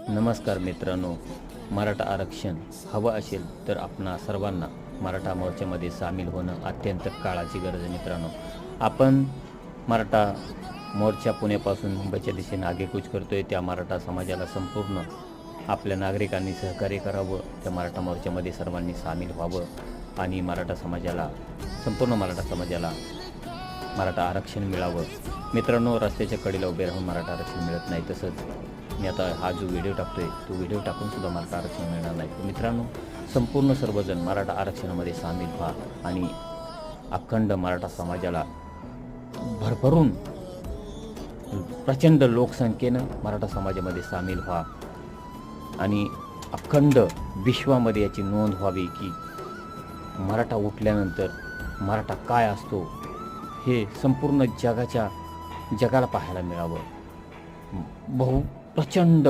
नमस्कार मित्रांनो, मराठा आरक्षण हवं असेल तर आपणा सर्वांना मराठा मोर्चामध्ये सामील होणं अत्यंत काळाची गरज आहे. मित्रांनो, आपण मराठा मोर्चा पुण्यापासून मुंबईच्या दिशेने आगेकूच करतोय. त्या मराठा समाजाला संपूर्ण आपल्या नागरिकांनी सहकार्य करावं, त्या मराठा मोर्चामध्ये सर्वांनी सामील व्हावं आणि संपूर्ण मराठा समाजाला मराठा आरक्षण मिळावं. मित्रांनो, रस्त्याच्या कडेला उभे राहून मराठा आरक्षण मिळत नाही. तसंच मी आता हा जो व्हिडिओ टाकतोय तो व्हिडिओ टाकून सुद्धा मराठा आरक्षण मिळणार नाही. तर मित्रांनो, संपूर्ण सर्वजण मराठा आरक्षणामध्ये सामील व्हा आणि अखंड मराठा समाजाला भरभरून प्रचंड लोकसंख्येनं मराठा समाजामध्ये सामील व्हा आणि अखंड विश्वामध्ये याची नोंद व्हावी की मराठा उठल्यानंतर मराठा काय असतो हे संपूर्ण जगाला पाहायला मिळावं. प्रचंड